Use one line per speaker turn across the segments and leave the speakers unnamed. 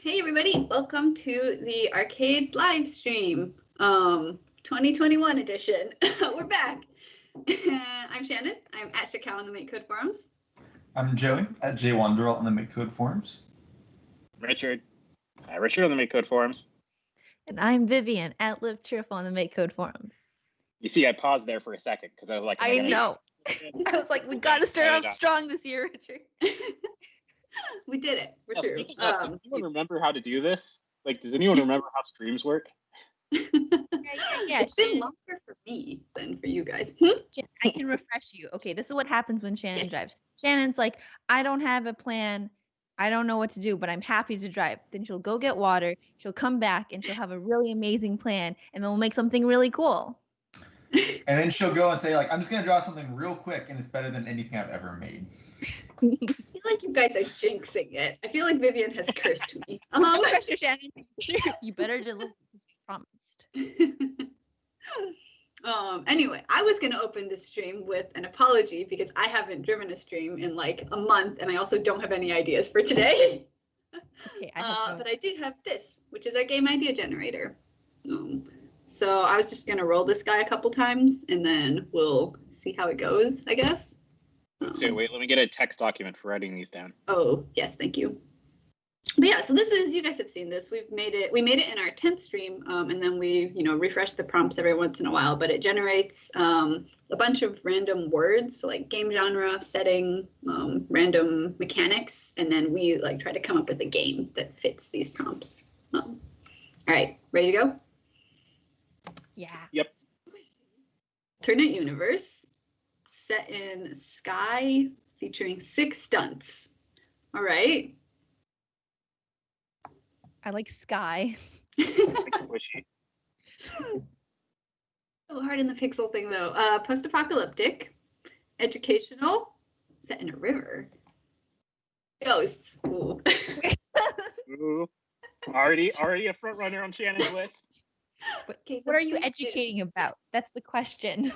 Hey everybody, welcome to the arcade live stream, 2021 edition. We're back. I'm Shannon. I'm at Shakal on the MakeCode forums.
I'm Joey at JWonderl on the MakeCode forums.
Richard on the MakeCode forums.
And I'm Vivian at Live Cheerful on the MakeCode forums.
You see, I paused there for a second because I was like,
I know. I was like, we got to start off strong this year, Richard.
We did it. We're through.
Does anyone remember how to do this? Like, does anyone remember how streams work?
Yeah.
It's been longer for me than for you guys.
I can refresh you. Okay, this is what happens when Shannon drives. Shannon's like, I don't have a plan. I don't know what to do, but I'm happy to drive. Then she'll go get water. She'll come back and she'll have a really amazing plan, and then we'll make something really cool.
And then she'll go and say, like, I'm just going to draw something real quick, and it's better than anything I've ever made.
I feel like you guys are jinxing it. I feel like Vivian has cursed me.
Pressure, Shannon. You better deliver as promised.
Anyway, I was going to open this stream with an apology because I haven't driven a stream in like a month, and I also don't have any ideas for today.
It's okay.
But I do have this, which is our game idea generator. So I was just going to roll this guy a couple times, and then we'll see how it goes, I guess.
So wait, let me get a text document for writing these down.
Oh, yes, thank you. But yeah, so this is, you guys have seen this. We made it in our 10th stream, and then we, refresh the prompts every once in a while, but it generates a bunch of random words, so like game genre, setting, random mechanics, and then we like try to come up with a game that fits these prompts. All right, ready to go?
Yeah.
Yep.
Alternate universe set in sky featuring 6 stunts. All right.
I like sky.
Squishy.
So hard in the pixel thing though. Post-apocalyptic, educational, set in a river. Ghosts. Ooh.
Ooh. Already a front runner on Shannon's list.
What are you educating about? That's the question.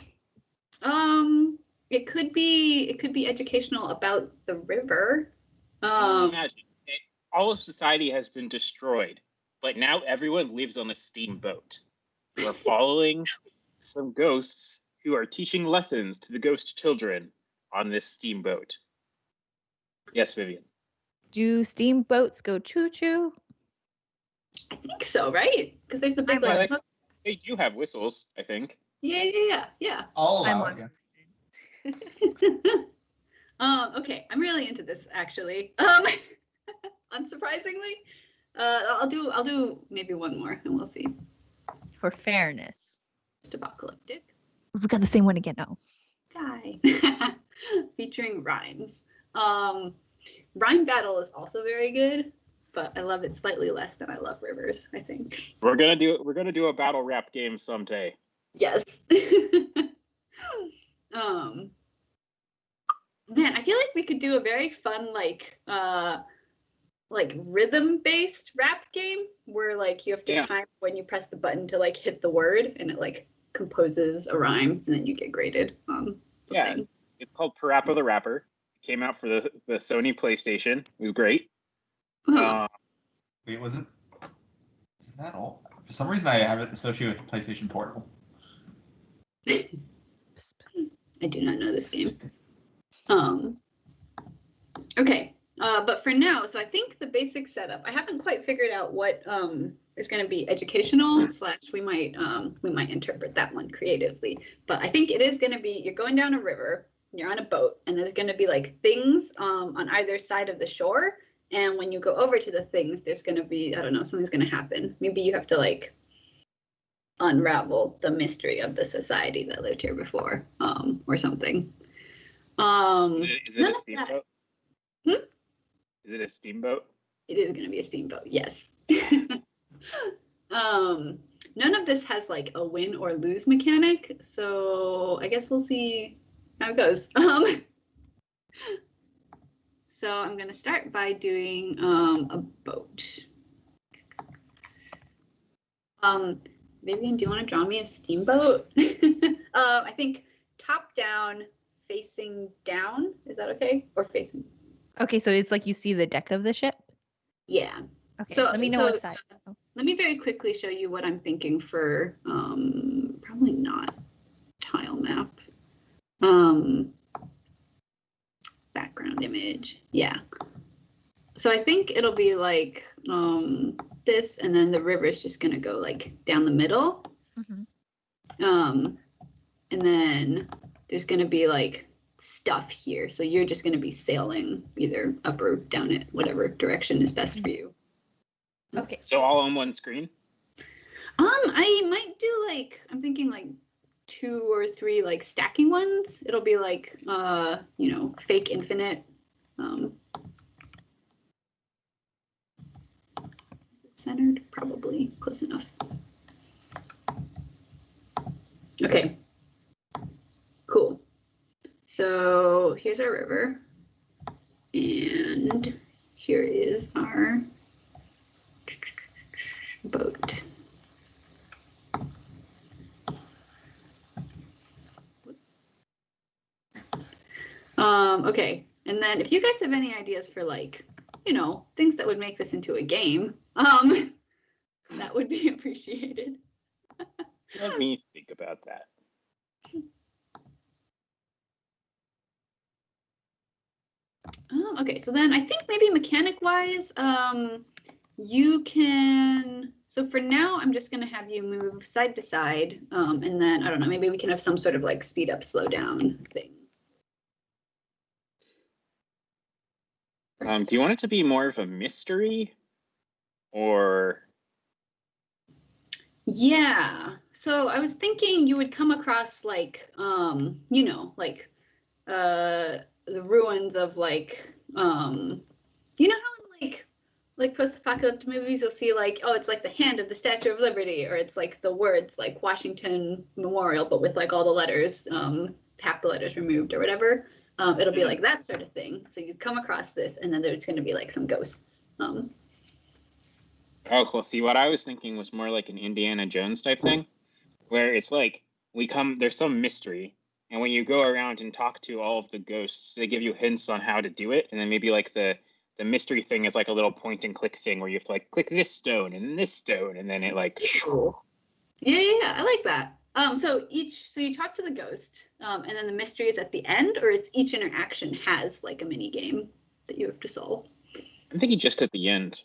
It could be educational about the river.
Imagine, all of society has been destroyed, but now everyone lives on a steamboat. We're following some ghosts who are teaching lessons to the ghost children on this steamboat. Yes, Vivian.
Do steamboats go choo-choo?
I think so, right? Because there's the big like,
they do have whistles, I think.
Yeah.
I'll allow it, yeah.
Okay, I'm really into this actually. Unsurprisingly, I'll do maybe one more, and we'll see.
For fairness.
Post-apocalyptic.
We've got the same one again. No.
Guy. Featuring rhymes. Rhyme battle is also very good, but I love it slightly less than I love rivers, I think.
We're gonna do a battle rap game someday.
Yes. Man, I feel like we could do a very fun like rhythm-based rap game where like you have to time when you press the button to like hit the word, and it like composes a rhyme, and then you get graded.
It's called Parappa the Rapper. It came out for the Sony PlayStation. It was great.
Wait, is that all? For some reason, I have it associated with the PlayStation Portable.
I do not know this game. Okay, but for now, so I think the basic setup, I haven't quite figured out what is going to be educational / we might interpret that one creatively. But I think it is going to be, you're going down a river, you're on a boat, and there's going to be like things on either side of the shore. And when you go over to the things, there's going to be, I don't know, something's going to happen. Maybe you have to like unravel the mystery of the society that lived here before, or something.
Is it a steamboat? Is it a steamboat?
It is going to be a steamboat, yes. None of this has like a win or lose mechanic, so I guess we'll see how it goes. So I'm going to start by doing a boat. Vivian, do you want to draw me a steamboat? I think top down, facing down. Is that okay? Or facing?
Okay, so it's like you see the deck of the ship?
Yeah.
Okay,
So
let me know what side. Oh.
Let me very quickly show you what I'm thinking for probably not tile map. Background image. Yeah. So I think it'll be like this, and then the river is just gonna go like down the middle. And then there's gonna be like stuff here. So you're just gonna be sailing either up or down it, whatever direction is best for you.
Okay.
So all on one screen?
I might do like, I'm thinking like 2 or 3 like stacking ones. It'll be like you know, fake infinite. Centered, probably close enough. Okay, cool. So here's our river, and here is our boat. Okay, and then if you guys have any ideas for like, you know, things that would make this into a game, that would be appreciated.
Let me think about that.
Okay, so then I think maybe mechanic-wise, you can, so for now, I'm just gonna have you move side to side, and then, I don't know, maybe we can have some sort of like speed up, slow down thing.
Do you want it to be more of a mystery, or?
Yeah, so I was thinking you would come across like, you know, like the ruins of like, you know how in like post-apocalyptic movies you'll see like, oh, it's like the hand of the Statue of Liberty, or it's like the words like Washington Memorial, but with like all the letters, half the letters removed or whatever. It'll be like that sort of thing. So you come across this, and then there's going to be like some ghosts.
Oh, cool. See, what I was thinking was more like an Indiana Jones type thing, where it's like there's some mystery, and when you go around and talk to all of the ghosts, they give you hints on how to do it, and then maybe like the mystery thing is like a little point and click thing where you have to like click this stone, and then it like.
Yeah, I like that. So you talk to the ghost, and then the mystery is at the end, or it's each interaction has like a mini game that you have to solve.
I'm thinking just at the end.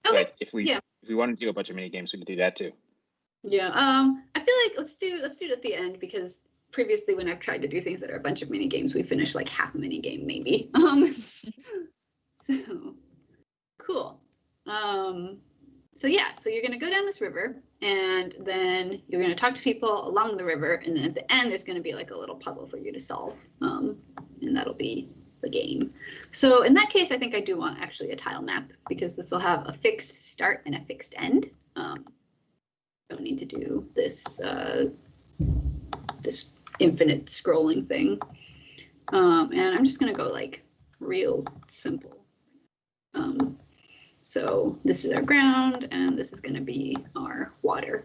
Okay.
But if we want to do a bunch of mini games, we could do that too.
Yeah. I feel like let's do it at the end, because previously when I've tried to do things that are a bunch of mini games, we finish like half a mini game maybe. So cool. So yeah, so you're gonna go down this river, and then you're gonna talk to people along the river, and then at the end there's gonna be like a little puzzle for you to solve, and that'll be the game. So in that case, I think I do want actually a tile map, because this will have a fixed start and a fixed end. Don't need to do this this infinite scrolling thing, and I'm just gonna go like real simple. So this is our ground, and this is going to be our water.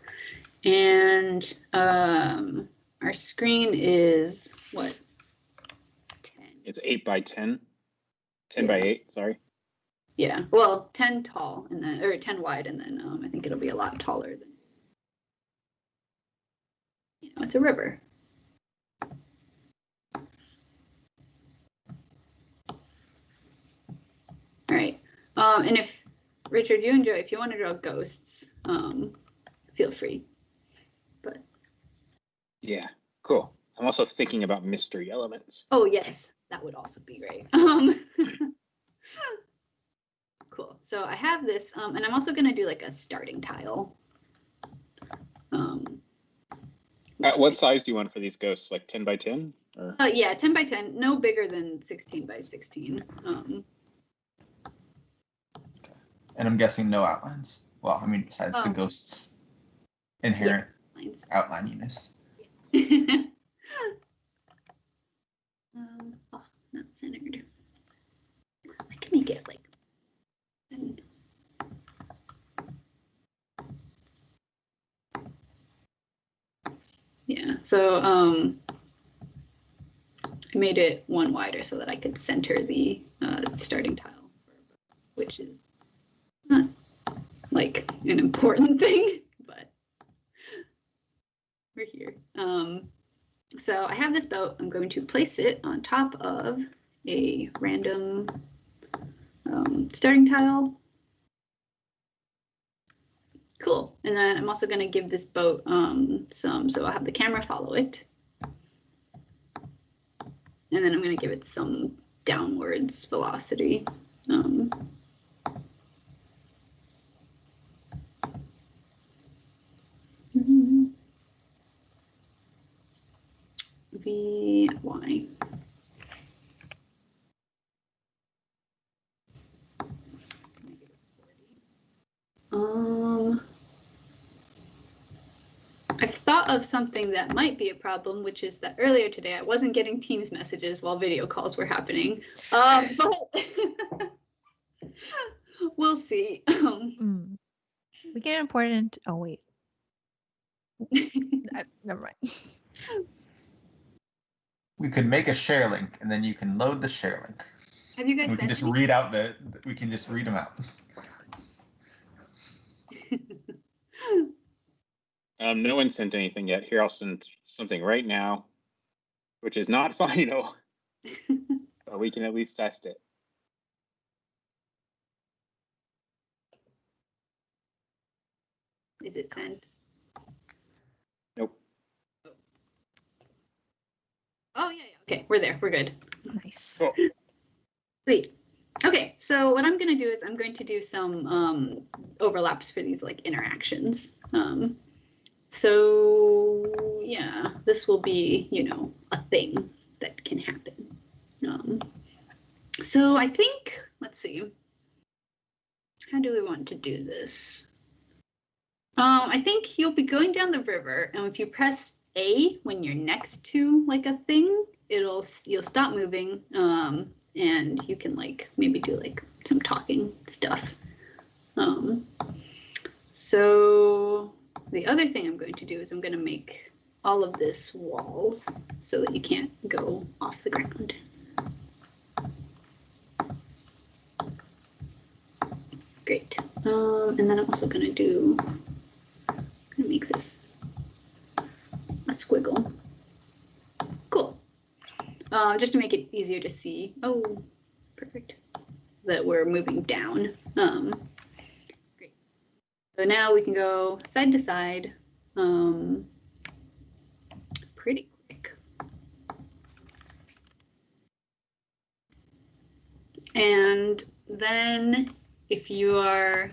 And our screen is what? 10.
It's 8 by 10. 10 by 8, sorry.
Yeah, well, 10 tall, and then, or 10 wide, and then I think it'll be a lot taller than, you know, it's a river. All right, and if Richard, if you want to draw ghosts, feel free. But
yeah, cool. I'm also thinking about mystery elements.
Oh yes, that would also be great. Cool. So I have this, and I'm also going to do like a starting tile.
What size do you want for these ghosts? Like 10 by 10? Or?
Yeah, 10 by 10, no bigger than 16 by 16.
And I'm guessing no outlines. Well, I mean, besides the ghosts' inherent outlininess.
Oh, not centered. I can make it like. Yeah, so I made it one wider so that I could center the starting tile, which is not like an important thing, but we're here. So I have this boat. I'm going to place it on top of a random starting tile. Cool. And then I'm also going to give this boat so I'll have the camera follow it. And then I'm going to give it some downwards velocity. VY. I've thought of something that might be a problem, which is that earlier today I wasn't getting Teams messages while video calls were happening. But we'll see.
We get important. Oh wait. Never mind.
We could make a share link, and then you can load the share link.
Have you guys?
We can just read out we can just read them out.
No one sent anything yet. Here, I'll send something right now, which is not final, but we can at least test it.
Is it sent?
Nope.
Oh, yeah. Okay, we're there. We're good.
Nice.
Cool.
Sweet. Okay, so what I'm going to do is I'm going to do some overlaps for these like interactions. So yeah, this will be, a thing that can happen. So I think, let's see, how do we want to do this? I think you'll be going down the river, and if you press A when you're next to like a thing, you'll stop moving, and you can like maybe do like some talking stuff. So the other thing I'm going to do is I'm going to make all of this walls so that you can't go off the ground. Great. And then I'm also going to make this a squiggle. Cool. Just to make it easier to see. Oh, perfect. That we're moving down. Great. So now we can go side to side pretty quick. And then if you are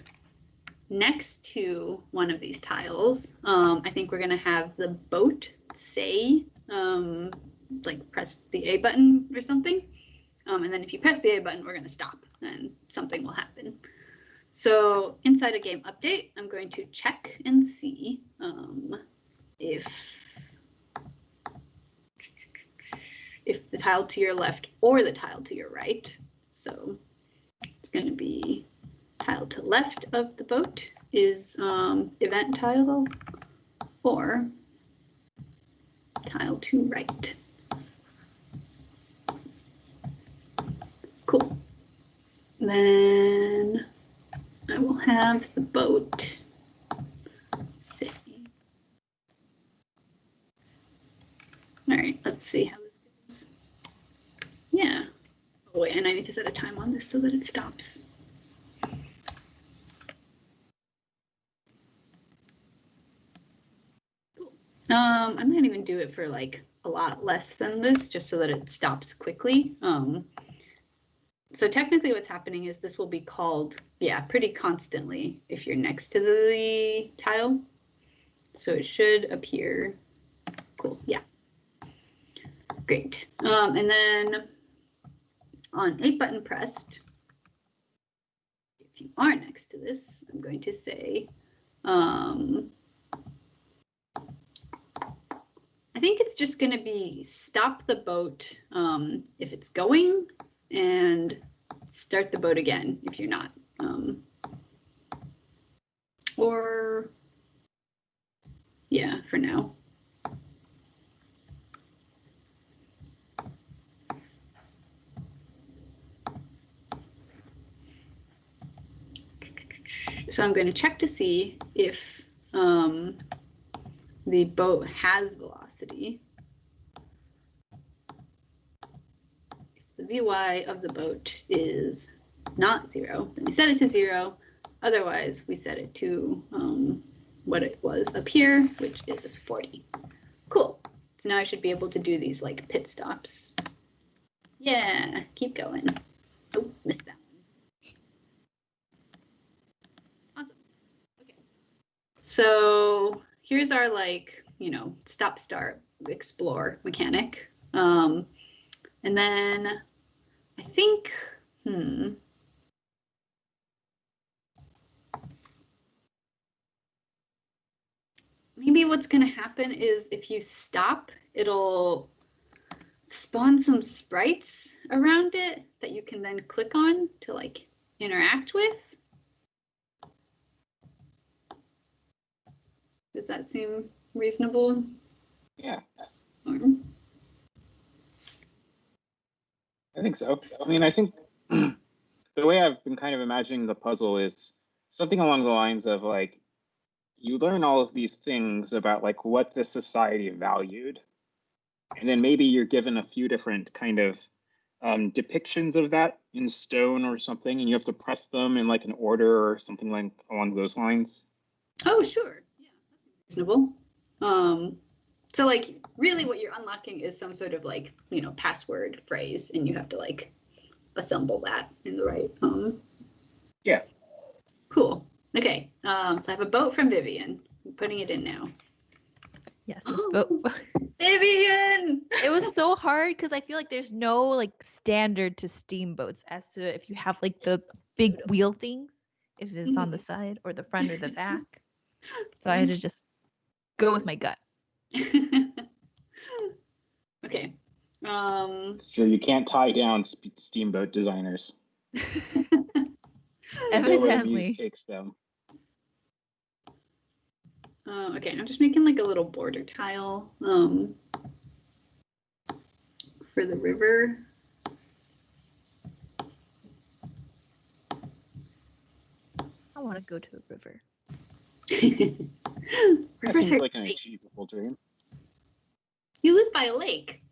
next to one of these tiles, I think we're going to have the boat say, like press the A button or something. And then if you press the A button, we're going to stop and something will happen. So inside a game update, I'm going to check and see if the tile to your left or the tile to your right. So it's going to be tile to left of the boat is event tile or tile to right. Cool. Then I will have the boat say. All right, let's see how this goes. Yeah. Oh wait, and I need to set a time on this so that it stops. Cool. I might even do it for like a lot less than this, just so that it stops quickly. So technically what's happening is this will be called, pretty constantly if you're next to the tile. So it should appear. Cool, yeah. Great. And then on A button pressed, if you are next to this, I'm going to say, I think it's just going to be stop the boat if it's going, and start the boat again if you're not. Or, yeah, for now. So I'm going to check to see if the boat has velocity. If the Vy of the boat is not 0, then we set it to 0. Otherwise, we set it to what it was up here, which is 40. Cool. So now I should be able to do these like pit stops. Yeah, keep going. Oh, missed that one. Awesome. Okay. So here's our like, you know, stop, start, explore mechanic. And then I think, maybe what's going to happen is if you stop, it'll spawn some sprites around it that you can then click on to like interact with. Does that seem reasonable?
Yeah.
Or...
I think so. I mean, I think the way I've been kind of imagining the puzzle is something along the lines of like, you learn all of these things about like what the society valued. And then maybe you're given a few different kind of depictions of that in stone or something, and you have to press them in like an order or something like along those lines.
Oh, sure. Yeah, that's reasonable. So like really what you're unlocking is some sort of like, you know, password phrase, and you have to like assemble that in the right.
Yeah.
Cool. Okay. So I have a boat from Vivian. I'm putting it in now.
Yes, this boat.
Vivian!
It was so hard because I feel like there's no like standard to steamboats as to if you have like the big wheel things, if it's on the side or the front or the back. So I had to just go with my gut.
Okay.
Sure, you can't tie down steamboat designers.
Evidently.
Takes them.
Okay, I'm just making like a little border tile for the river.
I want to go to a river.
That seems like an achievable dream.
You live by a lake.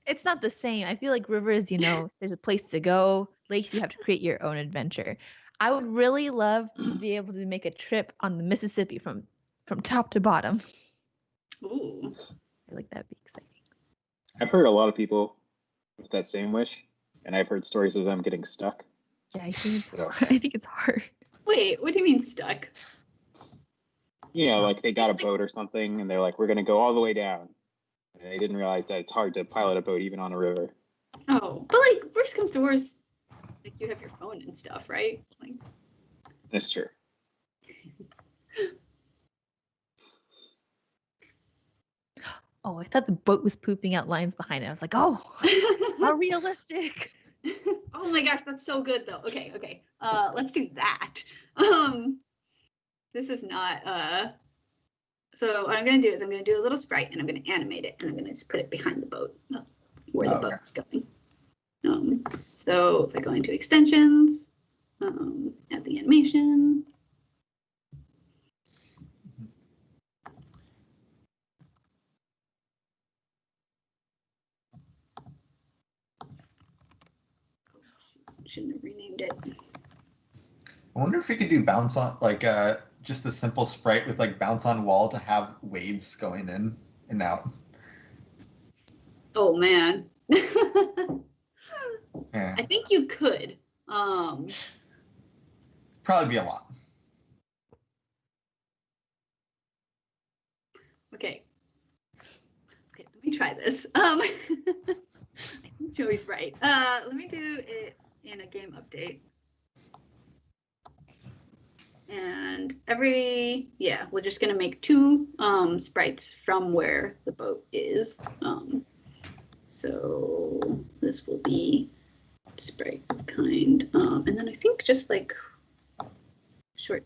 It's not the same. I feel like rivers, you know, there's a place to go. Lakes, you have to create your own adventure. I would really love to be able to make a trip on the Mississippi from top to bottom.
Ooh.
I feel like that'd be exciting.
I've heard a lot of people with that same wish, and I've heard stories of them getting stuck.
Yeah, I think it's hard.
Wait, what do you mean stuck?
You know, like they got a boat or something, and they're like, we're going to go all the way down. And they didn't realize that it's hard to pilot a boat even on a river.
Oh, but like, worst comes to worst, like you have your phone and stuff, right? Like,
that's true.
Oh, I thought the boat was pooping out lines behind it. I was like, oh, how realistic.
Oh my gosh, that's so good though. Okay. Let's do that. This is not so what I'm gonna do is I'm gonna do a little sprite and I'm gonna animate it and I'm gonna just put it behind the boat where the boat's going. So if I go into extensions, add the animation. Shouldn't have renamed it.
I wonder if we could do bounce on, like just a simple sprite with like bounce on wall to have waves going in and out.
Oh man.
Yeah.
I think you could.
Probably be a lot.
Okay, let me try this. I think Joey's right. Let me do it in a game update. And we're just gonna make 2 sprites from where the boat is. So this will be sprite kind, and then I think just like short.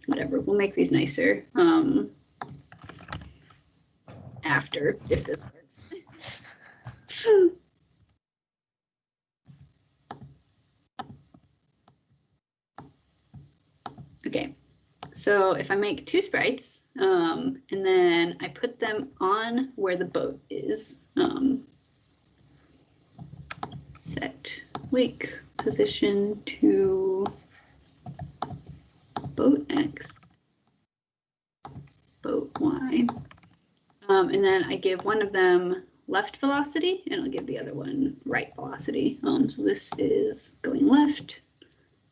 Whatever, we'll make these nicer after, if this works. Okay, so if I make 2 sprites, and then I put them on where the boat is, set wake position to boat X, boat Y, and then I give one of them left velocity, and I'll give the other one right velocity. So this is going left.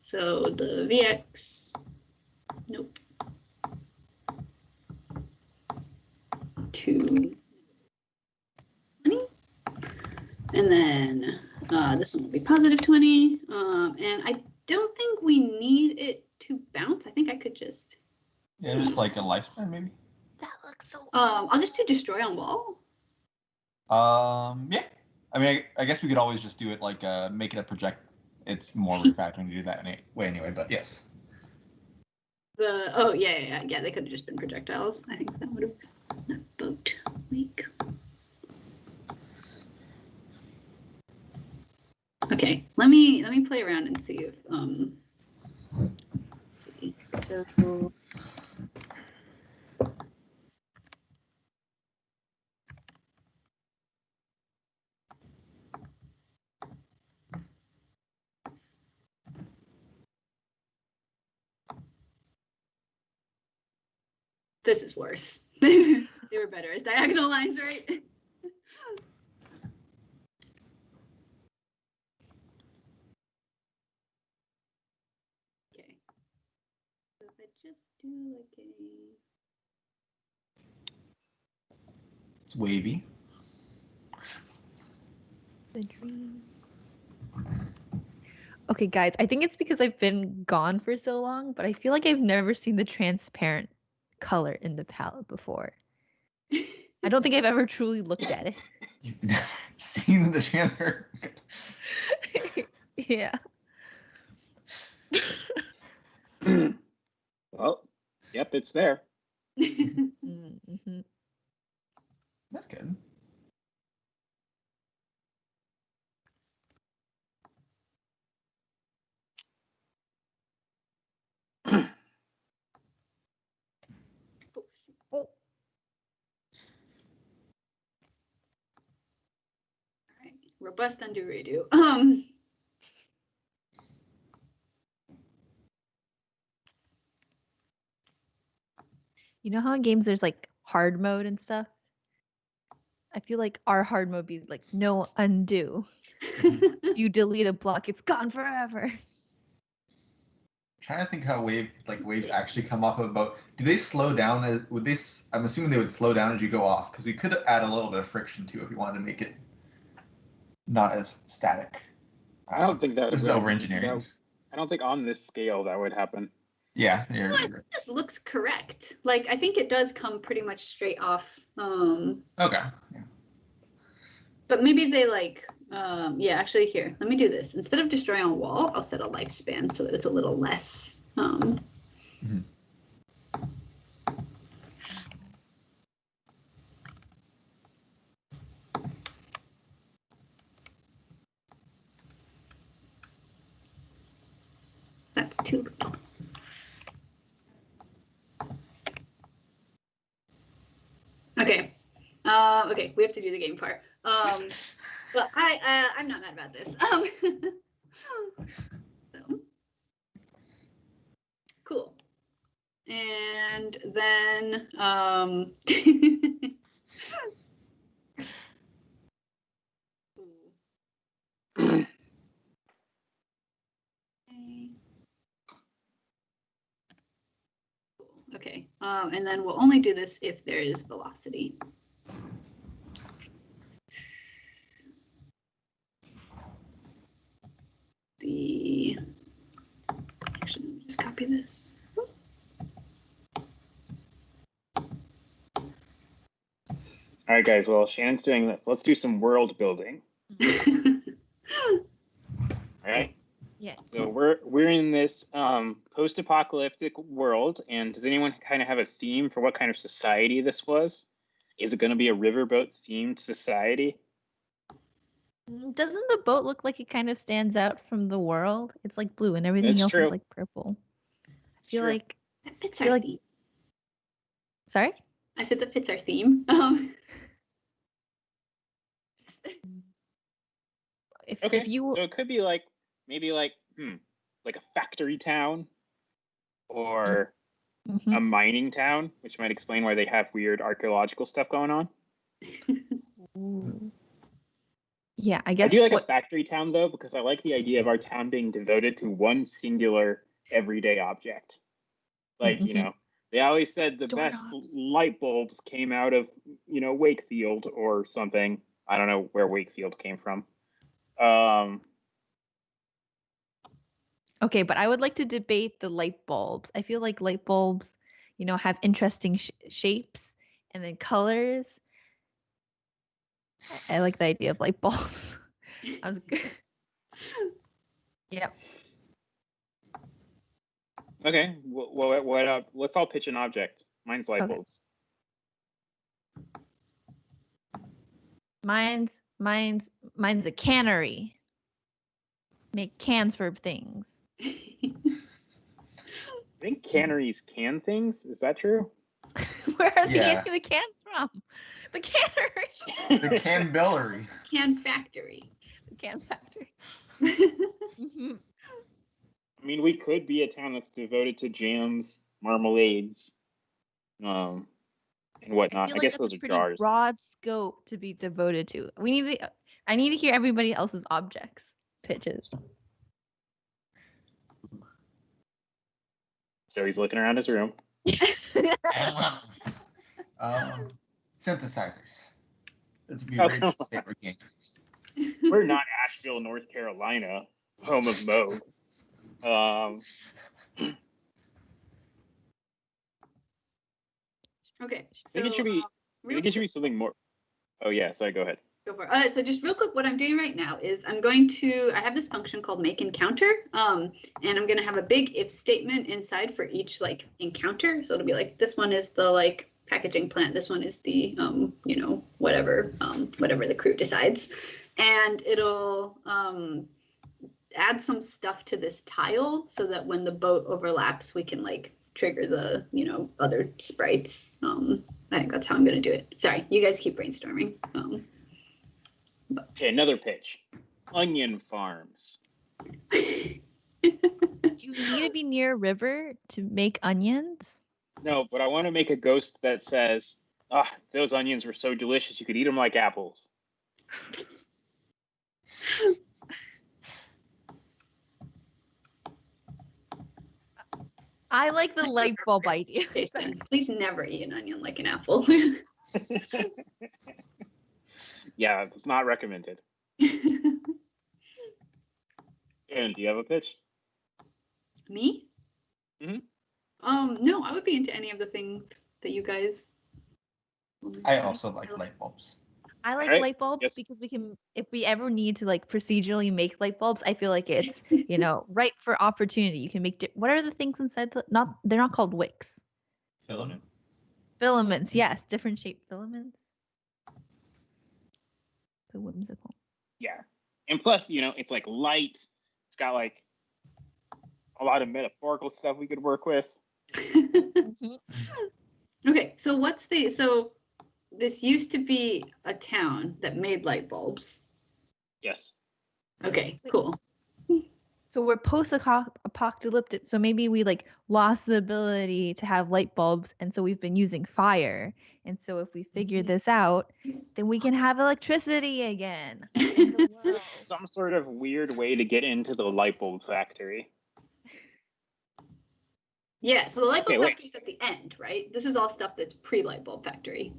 So the VX, nope, to 20. And then this one will be positive 20. And I don't think we need it to bounce. I think I could just.
Yeah, just like a lifespan maybe.
That looks so.
I'll just do destroy on wall.
Yeah. I mean, I guess we could always just do it like make it a project. It's more refactoring to do that anyway. But yes.
Yeah. They could have just been projectiles. I think that would have boat wake. Okay, let me play around and see if let's see. So this is worse. They were better as diagonal lines, right? Okay. So if I just do like a.
It's wavy.
The dream. Okay, guys, I think it's because I've been gone for so long, but I feel like I've never seen the transparent color in the palette before. I don't think I've ever truly looked at it.
You've never seen the transparent.
Yeah.
Well, yep, it's there.
Mm-hmm.
That's good.
Oh.
All right, robust undo redo.
You know how in games there's like hard mode and stuff? I feel like our hard mode be like no undo. You delete a block, it's gone forever.
I'm trying to think how waves actually come off of a boat. Do they slow down? I'm assuming they would slow down as you go off, because we could add a little bit of friction too if we wanted to make it not as static.
I don't think that
This is over engineering.
I don't think on this scale that would happen.
Yeah.
Well, I think this looks correct. Like I think it does come pretty much straight off.
Okay. Yeah.
But maybe they like, yeah, actually here, let me do this. Instead of destroy on wall, I'll set a lifespan so that it's a little less. That's too little. Okay. Okay, we have to do the game part. But I'm not mad about this. So, cool. And then okay. And then we'll only do this if there is velocity. Actually, just copy this.
All right, guys. Well, Shannon's doing this. Let's do some world building. All right.
Yeah.
So we're in this post-apocalyptic world, and does anyone kind of have a theme for what kind of society this was? Is it going to be a riverboat themed society?
Doesn't the boat look like it kind of stands out from the world? It's like blue and everything
That's
else
true.
is like purple. feel
true.
like
That fits
feel
our
like-
theme.
sorry.
I said that fits our theme.
Okay,
If you
so it could be like maybe like like a factory town or
Mhm.
a mining town, which might explain why they have weird archaeological stuff going on.
Ooh. Yeah, I
I
guess
do like a
what
factory town though, because I like the idea of our town being devoted to one singular everyday object. Like, you
Mhm.
know, they always said the best
Doorknobs.
light bulbs came out of, you know, Wakefield or something. I don't know where Wakefield came from.
Okay, but I would like to debate the light bulbs. I feel like light bulbs, you know, have interesting shapes and then colors. I like the idea of light bulbs. I was good. Yep.
Okay, let's all pitch an object. Mine's light
Okay.
bulbs.
Mine's a cannery. Make cans for things.
I think canneries can things. Is that true?
Where are they
Yeah.
getting the cans from? The cannery.
The Canbillery.
Can factory.
The can factory. Mhm.
I mean, we could be a town that's devoted to jams, marmalades, and whatnot.
feel
I
like
guess
that's
those
a
are
pretty
jars.
broad scope to be devoted to. I need to hear everybody else's objects pitches.
Joey's looking around his room.
Synthesizers. Those would be
Oh,
Rach's
come on.
favorite games.
We're not Asheville, North Carolina, home of Moog.
Okay,
I
so
think it should be. I
real
think it should be
quick,
something more. Oh yeah, sorry. Go ahead.
go for it. So just real quick, what I'm doing right now is I have this function called make encounter, and I'm gonna have a big if statement inside for each like encounter. So it'll be like this one is the like packaging plant, this one is the you know, whatever the crew decides, and it'll add some stuff to this tile so that when the boat overlaps, we can like trigger the, you know, other sprites. I think that's how I'm gonna do it. Sorry, you guys keep brainstorming.
Okay, another pitch. Onion farms.
Do you need to be near a river to make onions?
No, but I want to make a ghost that says, "Ah, those onions were so delicious, you could eat them like apples."
I like the light bulb idea.
Jason, please never eat an onion like an apple.
Yeah, it's not recommended. And do you have a pitch?
Me?
Mhm.
No, I would be into any of the things that you guys.
I also like light bulbs.
I like
Alright,
light bulbs
yes.
because we can, if we ever need to like procedurally make light bulbs, I feel like it's, you know, ripe for opportunity. You can make, what are the things inside they're not called wicks.
Filaments.
Filaments, yes, different shaped filaments. So whimsical.
Yeah. And plus, you know, it's like light. It's got like a lot of metaphorical stuff we could work with.
Okay, so this used to be a town that made light bulbs.
Yes.
Okay, cool.
So we're post-apocalyptic. So maybe we like lost the ability to have light bulbs, and so we've been using fire. And so if we figure this out, then we can have electricity again. in the world.
Some sort of weird way to get into the light bulb factory.
Yeah, so the light bulb
Okay, wait.
factory is at the end, right? This is all stuff that's pre-light bulb factory.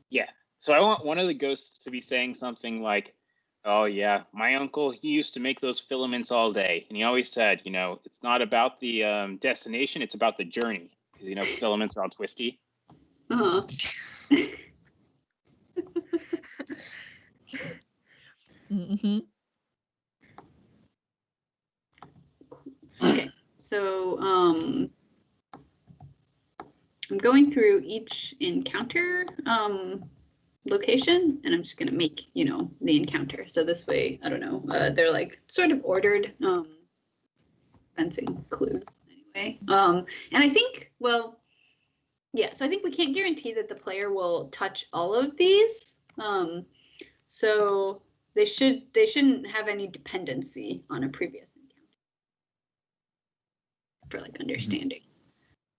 Yeah. So I want one of the ghosts to be saying something like, "Oh yeah, my uncle, he used to make those filaments all day, and he always said, you know, it's not about the destination, it's about the journey, because you know filaments are all twisty."
Uh-huh.
Mm-hmm.
Okay, so I'm going through each encounter location, and I'm just gonna make, you know, the encounter. So this way, I don't know, they're like sort of ordered fencing clues way. And I think, well, yeah, so I think we can't guarantee that the player will touch all of these. So they shouldn't have any dependency on a previous encounter for like understanding.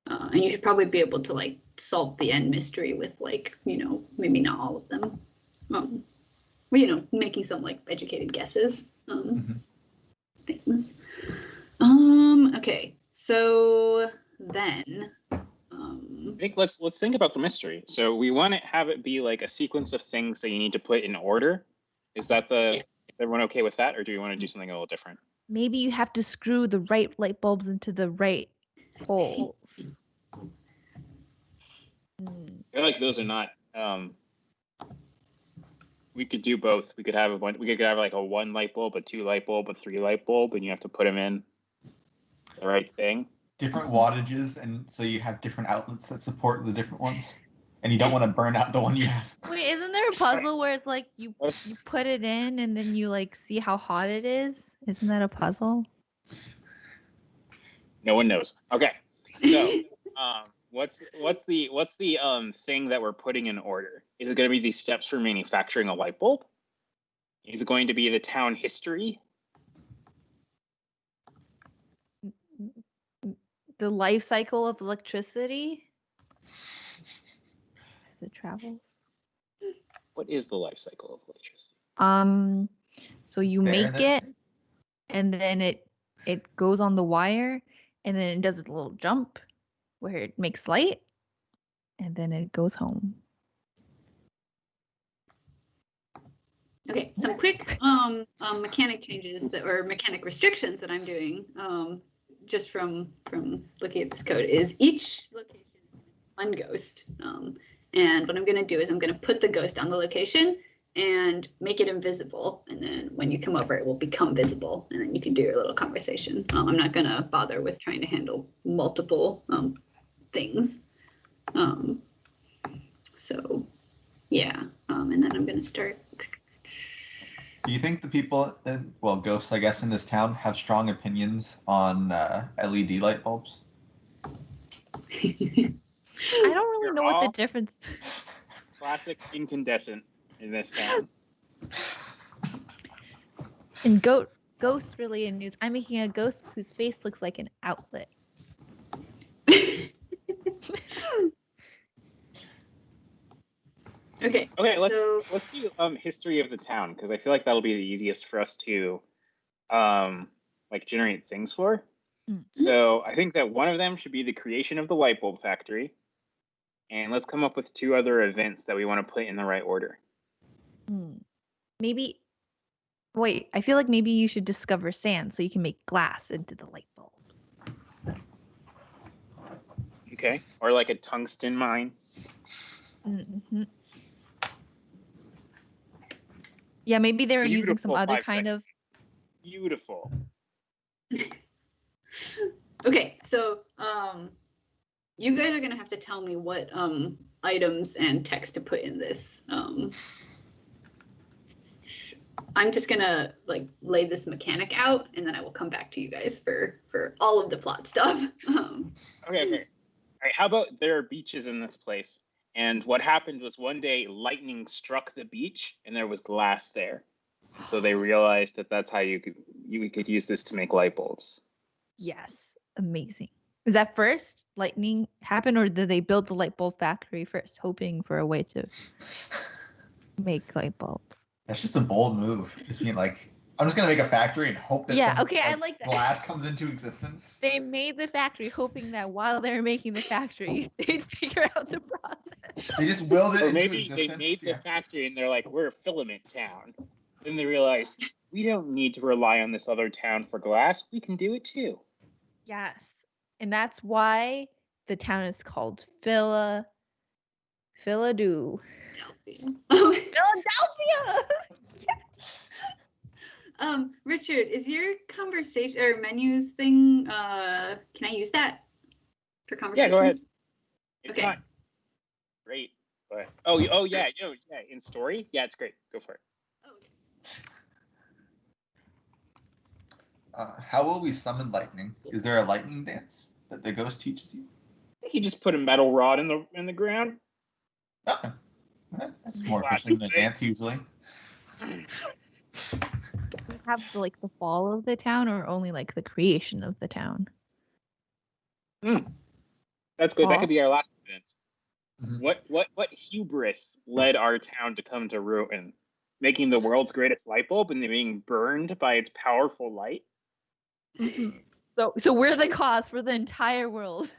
And you should probably be able to like solve the end mystery with like, maybe not all of them. Making some like educated guesses. Things. Okay, so then
I think let's think about the mystery. So we want to have it be like a sequence of things that you need to put in order. Is that
yes.
Is everyone okay with that, or do we want to do something a little different?
Maybe you have to screw the right light bulbs into the right holes.
I feel like those are not. We could do both. We could have like a 1 light bulb, a 2 light bulb, a 3 light bulb, and you have to put them in the right thing.
Different wattages, and so you have different outlets that support the different ones, and you don't want to burn out the one you have.
Wait, isn't there a puzzle where it's like you put it in and then you like see how hot it is? Isn't that a puzzle?
No one knows. Okay, so what's the thing that we're putting in order? Is it going to be these steps for manufacturing a light bulb? Is it going to be the town history?
The life cycle of electricity as it travels.
What is the life cycle of electricity?
So you make it, and then it goes on the wire, and then it does a little jump where it makes light, and then it goes home.
Okay, some quick mechanic changes or mechanic restrictions that I'm doing. Just from looking at this code is each location one ghost. And what I'm going to do is I'm going to put the ghost on the location and make it invisible. And then when you come over, it will become visible. And then you can do your little conversation. I'm not going to bother with trying to handle multiple things. So, yeah. And then I'm going to start.
Do you think the people, ghosts, I guess, in this town have strong opinions on LED light bulbs?
I don't really know what the difference.
Classic incandescent in this town.
And ghost related news. I'm making a ghost whose face looks like an outlet.
Okay.
Let's do history of the town, because I feel like that'll be the easiest for us to generate things for. So I think that one of them should be the creation of the light bulb factory, and let's come up with 2 other events that we want to put in the right order.
Maybe. Wait, I feel like maybe you should discover sand so you can make glass into the light bulbs.
Okay, or like a tungsten mine.
Mm-hmm. Yeah, maybe they were using some other kind of.
Beautiful.
Okay, so you guys are gonna have to tell me what items and text to put in this. I'm just gonna like lay this mechanic out, and then I will come back to you guys for all of the plot stuff.
Okay. All right. How about there are beaches in this place? And what happened was one day lightning struck the beach and there was glass there. So they realized that that's how you could use this to make light bulbs.
Yes, amazing. Is that first lightning happened, or did they build the light bulb factory first, hoping for a way to make light bulbs?
That's just a bold move. Just being like, I'm just gonna make a factory and hope that
I like that.
Glass comes into existence.
They made the factory hoping that while they were making the factory, they'd figure out the process.
They just willed it
or
into
maybe
existence.
they made the factory and they're like, we're a filament town. Then they realized we don't need to rely on this other town for glass. We can do it too.
Yes, and that's why the town is called Philadelphia.
Philadelphia. Richard, is your conversation or menus thing? Can I use that for conversations?
Yeah, go ahead. It's
Okay.
not great, but yeah, in story, yeah, it's great. Go for it.
How will we summon lightning? Is there a lightning dance? that the ghost teaches you?
He just put a metal rod in the ground.
Okay. That's more
Classic
efficient than
thing.
ants usually.
We have like the fall of the town, or only like the creation of the town.
That's good. That
Fall?
could be our last event.
Mhm.
What hubris led our town to come to ruin, making the world's greatest light bulb and then being burned by its powerful light?
So we're the cause for the entire world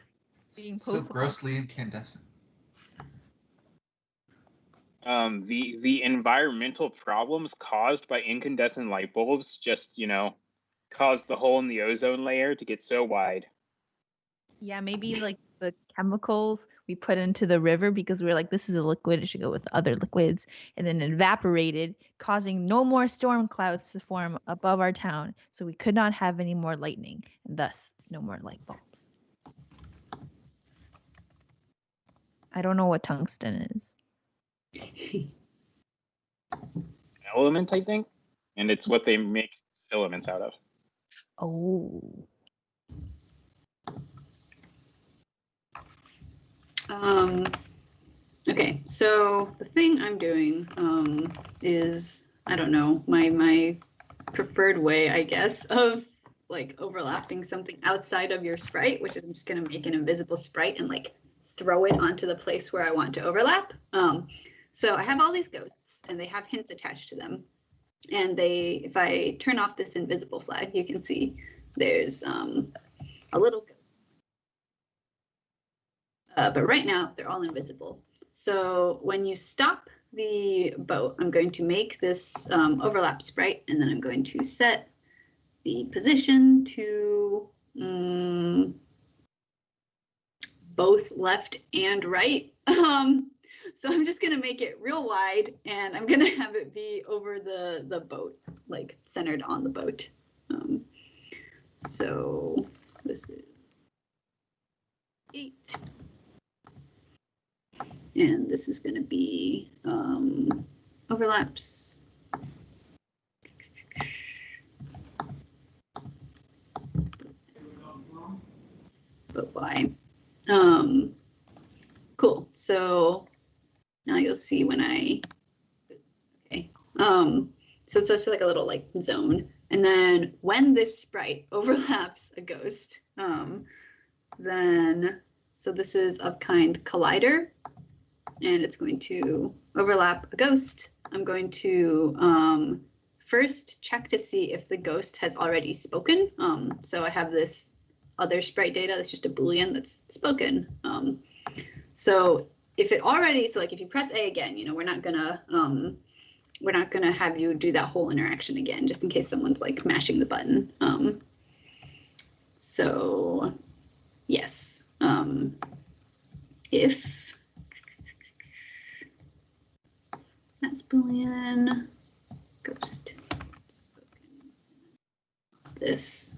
being
So
post-apocalyptic.
grossly incandescent.
The environmental problems caused by incandescent light bulbs just, caused the hole in the ozone layer to get so wide.
Yeah, maybe like the chemicals we put into the river, because we were like, this is a liquid, it should go with other liquids, and then it evaporated, causing no more storm clouds to form above our town. So we could not have any more lightning, and thus no more light bulbs. I don't know what tungsten is.
Element, I think, and it's what they make filaments out of.
Oh.
Okay, so the thing I'm doing is, I don't know, my preferred way, I guess, of like overlapping something outside of your sprite, which is I'm just gonna make an invisible sprite and like throw it onto the place where I want to overlap. So I have all these ghosts and they have hints attached to them. And if I turn off this invisible flag, you can see there's a little ghost. But right now they're all invisible. So when you stop the boat, I'm going to make this overlap sprite, and then I'm going to set the position to both left and right. So I'm just gonna make it real wide, and I'm gonna have it be over the boat, like centered on the boat. So this is 8. And this is going to be overlaps. But why? Cool. So now you'll see when okay. So it's just like a little like zone. And then when this sprite overlaps a ghost, then, so this is of kind collider, and it's going to overlap a ghost. I'm going to first check to see if the ghost has already spoken. So I have this other sprite data that's just a Boolean that's spoken. So if it already, so like if you press A again, we're not gonna have you do that whole interaction again, just in case someone's like mashing the button. So yes, if that's Boolean ghost spoken, this,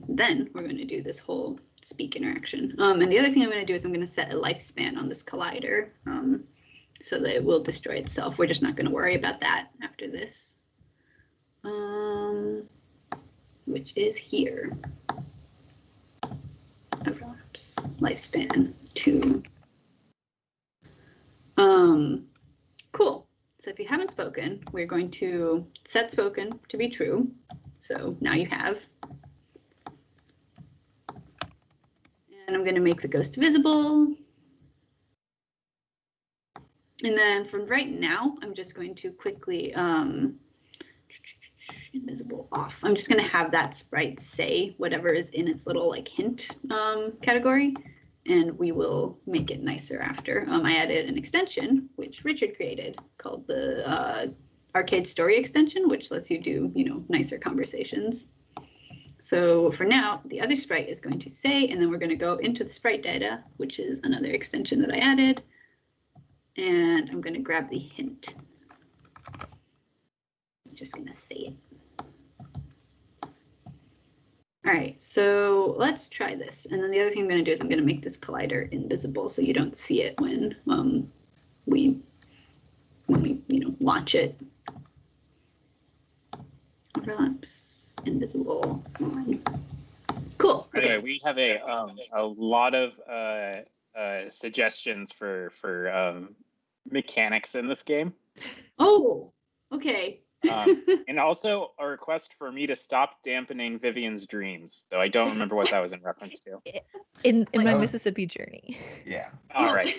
then we're going to do this whole speak interaction. And the other thing I'm going to do is I'm going to set a lifespan on this collider, so that it will destroy itself. We're just not going to worry about that after this, which is here. Overlaps lifespan 2. Cool. So if you haven't spoken, we're going to set spoken to be true. So now you have. And I'm going to make the ghost visible. And then from right now, I'm just going to quickly invisible off. I'm just going to have that sprite say whatever is in its little like hint category, and we will make it nicer after. I added an extension, which Richard created, called the arcade story extension, which lets you do, nicer conversations. So for now, the other sprite is going to say, and then we're going to go into the sprite data, which is another extension that I added. And I'm going to grab the hint. I'm just going to say it. All right, so let's try this. And then the other thing I'm going to do is I'm going to make this collider invisible so you don't see it when we launch it. Overlaps. invisible on. Cool. Okay.
Anyway, we have a lot of suggestions for mechanics in this game.
Oh, okay.
And also a request for me to stop dampening Vivian's dreams, though I don't remember what that was in reference to.
In my
was-
Mississippi journey.
Yeah.
All right.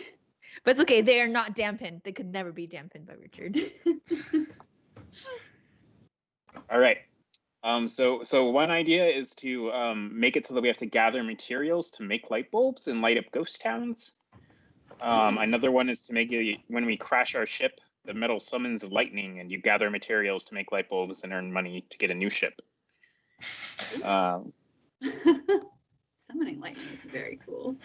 But it's okay. They are not dampened. They could never be dampened by Richard.
All right. So one idea is to make it so that we have to gather materials to make light bulbs and light up ghost towns. Another one is to make it when we crash our ship, the metal summons lightning, and you gather materials to make light bulbs and earn money to get a new ship.
Summoning lightning is very cool.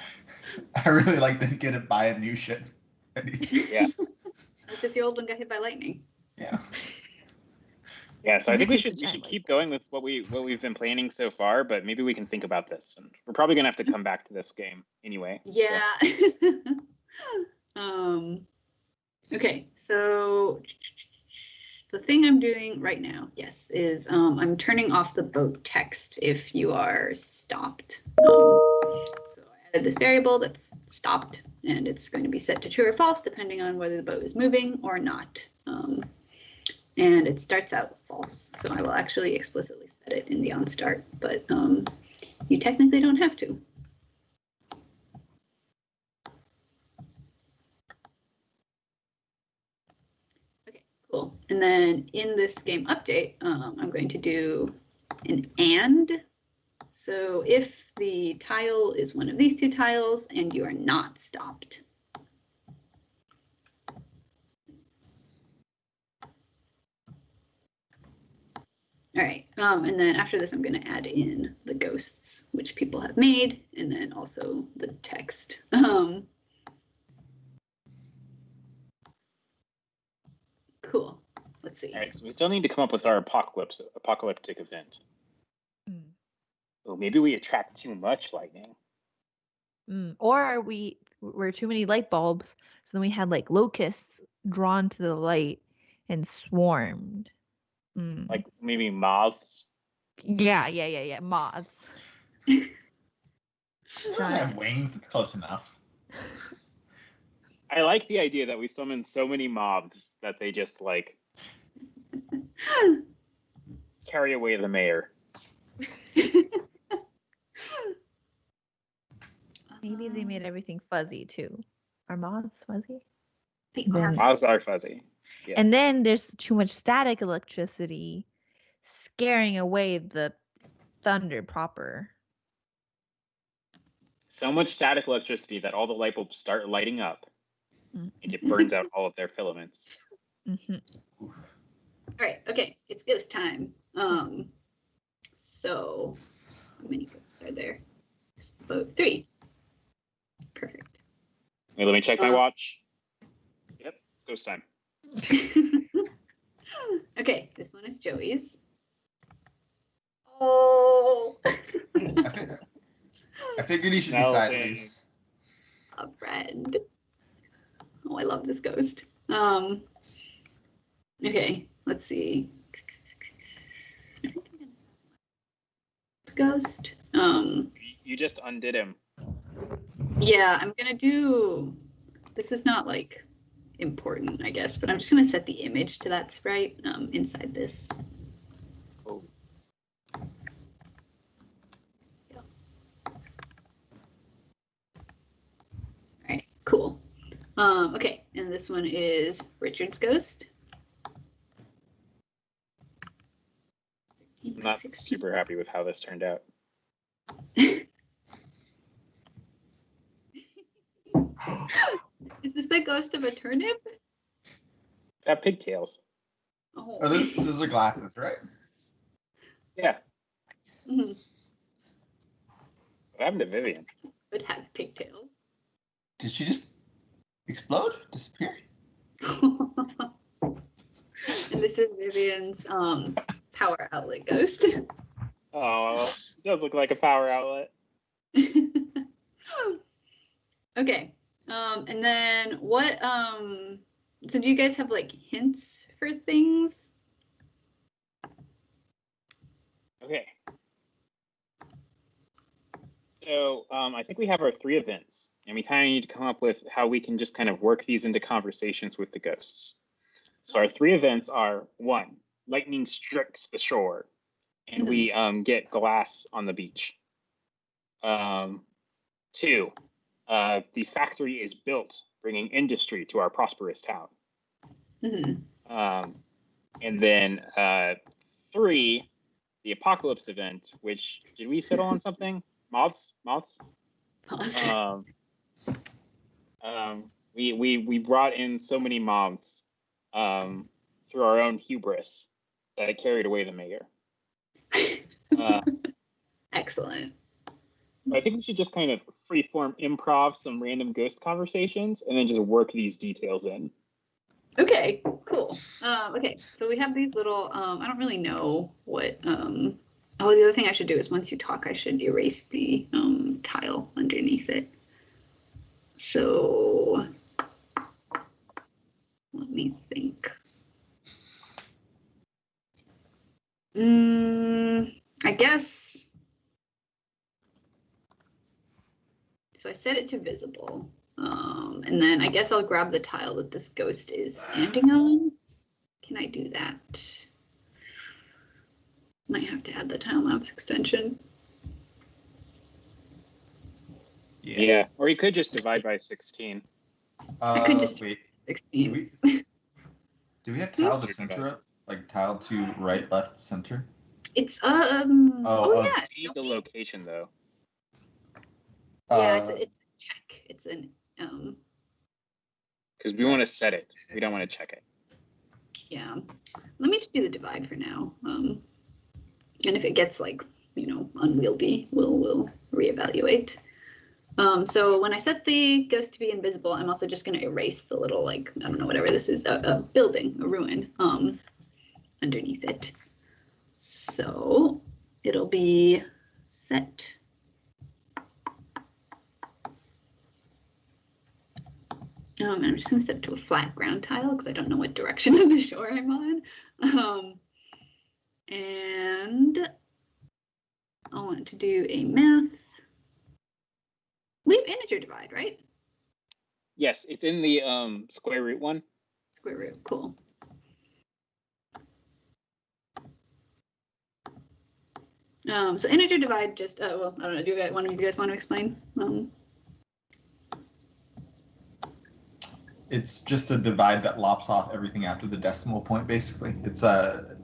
I really like to get it buy a new ship.
Yeah.
Because your old one got hit by lightning.
Yeah.
Yeah, so I think we
Nice
should
design.
keep going with what we've been planning so far, but maybe we can think about this. And we're probably gonna have to come back to this game anyway.
Yeah. Okay, so the thing I'm doing right now, yes, is I'm turning off the boat text if you are stopped. So I added this variable that's stopped, and it's going to be set to true or false depending on whether the boat is moving or not. And it starts out false, so I will actually explicitly set it in the onStart, but you technically don't have to. Cool. And then in this game update, I'm going to do an and. So if the tile is one of these two tiles and you are not stopped. All right, and then after this, I'm going to add in the ghosts, which people have made, and then also the text. Cool. Let's see.
All right, so we still need to come up with our apocalyptic event. Oh, maybe we attract too much lightning.
Or we're too many light bulbs, so then we had like locusts drawn to the light and swarmed.
Like maybe moths.
Yeah. Moths.
They don't have wings. It's close enough.
I like the idea that we summon so many moths that they just like carry away the mayor.
Maybe they made everything fuzzy too. Are moths fuzzy?
They
Then-
are.
Moths are fuzzy. Yeah.
And then there's too much static electricity scaring away the thunder proper.
So much static electricity that all the light bulbs start lighting up
Mm.
and it burns out all of their filaments.
Mhm.
All right, okay, it's ghost time. So how many ghosts are there? About 3. Perfect.
Hey, let me check my watch. Yep, it's ghost time.
Okay, this one is Joey's. Oh,
I figured he should be
No,
side
thanks.
loose.
a friend. Oh, I love this ghost. Okay, let's see. Ghost.
You just undid him.
Yeah, I'm gonna do. This is not like important, I guess, but I'm just gonna set the image to that sprite inside this.
Oh.
All right, cool. Okay, and this one is Richard's ghost.
I'm not super happy with how this turned out.
Is this the ghost of a turnip?
Got pigtails.
Oh,
Oh, those are glasses, right?
Yeah.
Mhm.
What happened to Vivian?
Would have pigtails.
Did she just explode? Disappear?
And this is Vivian's power outlet ghost.
Oh, it does look like a power outlet.
Okay. And then what so do you guys have like hints for things?
Okay, So I think we have our 3 events, and we kind of need to come up with how we can just kind of work these into conversations with the ghosts. So our 3 events are: 1, lightning strikes the shore, and we get glass on the beach. 2, the factory is built, bringing industry to our prosperous town. And then 3, the apocalypse event, which, did we settle on something? Moths? We brought in so many moths through our own hubris that it carried away the mayor.
Excellent.
I think we should just kind of freeform improv some random ghost conversations and then just work these details in.
Okay, cool. Okay, so we have these little, I don't really know what, the other thing I should do is once you talk, I should erase the tile underneath it. So let me think. I guess, so I set it to visible. And then I guess I'll grab the tile that this ghost is standing on. Can I do that? Might have to add the tile maps extension.
Yeah, or you could just divide by 16.
I could just
wait.
16.
Do we have tile to center it? Like tile to right, left, center?
It's yeah.
You need the location though.
Yeah, it's a check. It's an
because we want to set it. We don't want to check it.
Yeah. Let me just do the divide for now. And if it gets like, unwieldy, we'll reevaluate. So when I set the ghost to be invisible, I'm also just going to erase the little, I don't know, whatever this is, a building, a ruin, underneath it. So it'll be set. And I'm just going to set it to a flat ground tile because I don't know what direction of the shore I'm on. And I want to do a math. We have integer divide, right?
Yes, it's in the square root one.
Square root, cool. So integer divide just, well, I don't know, do you guys want to explain?
It's just a divide that lops off everything after the decimal point, basically. It's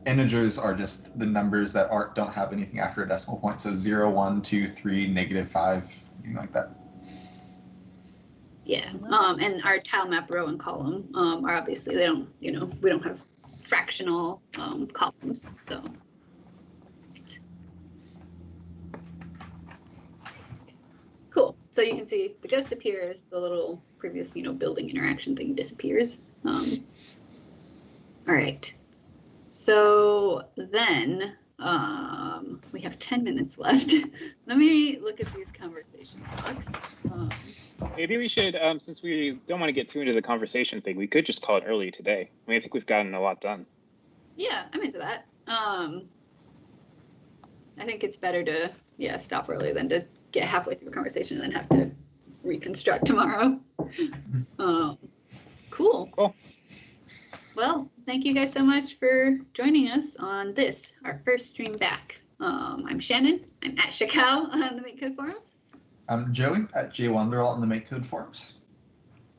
integers are just the numbers that don't have anything after a decimal point. So 0, 1, 2, 3, -5, anything like that.
Yeah, and our tile map row and column are obviously, they don't, we don't have fractional columns, so. Cool. So you can see the ghost appears, the little previous, building interaction thing disappears. All right. So then we have 10 minutes left. Let me look at these conversation blocks.
Maybe we should, since we don't want to get too into the conversation thing, we could just call it early today. I think we've gotten a lot done.
Yeah, I'm into that. I think it's better to, stop early than to get halfway through a conversation and then have to reconstruct tomorrow. Cool. Well, thank you guys so much for joining us on this, our first stream back. I'm Shannon. I'm at Shakao on the MakeCode forums.
I'm Joey at JWonderall on the MakeCode forums.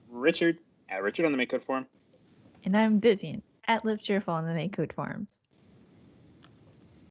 Richard at Richard on the MakeCode forum.
And I'm Vivian at Live Cheerful on the MakeCode forums.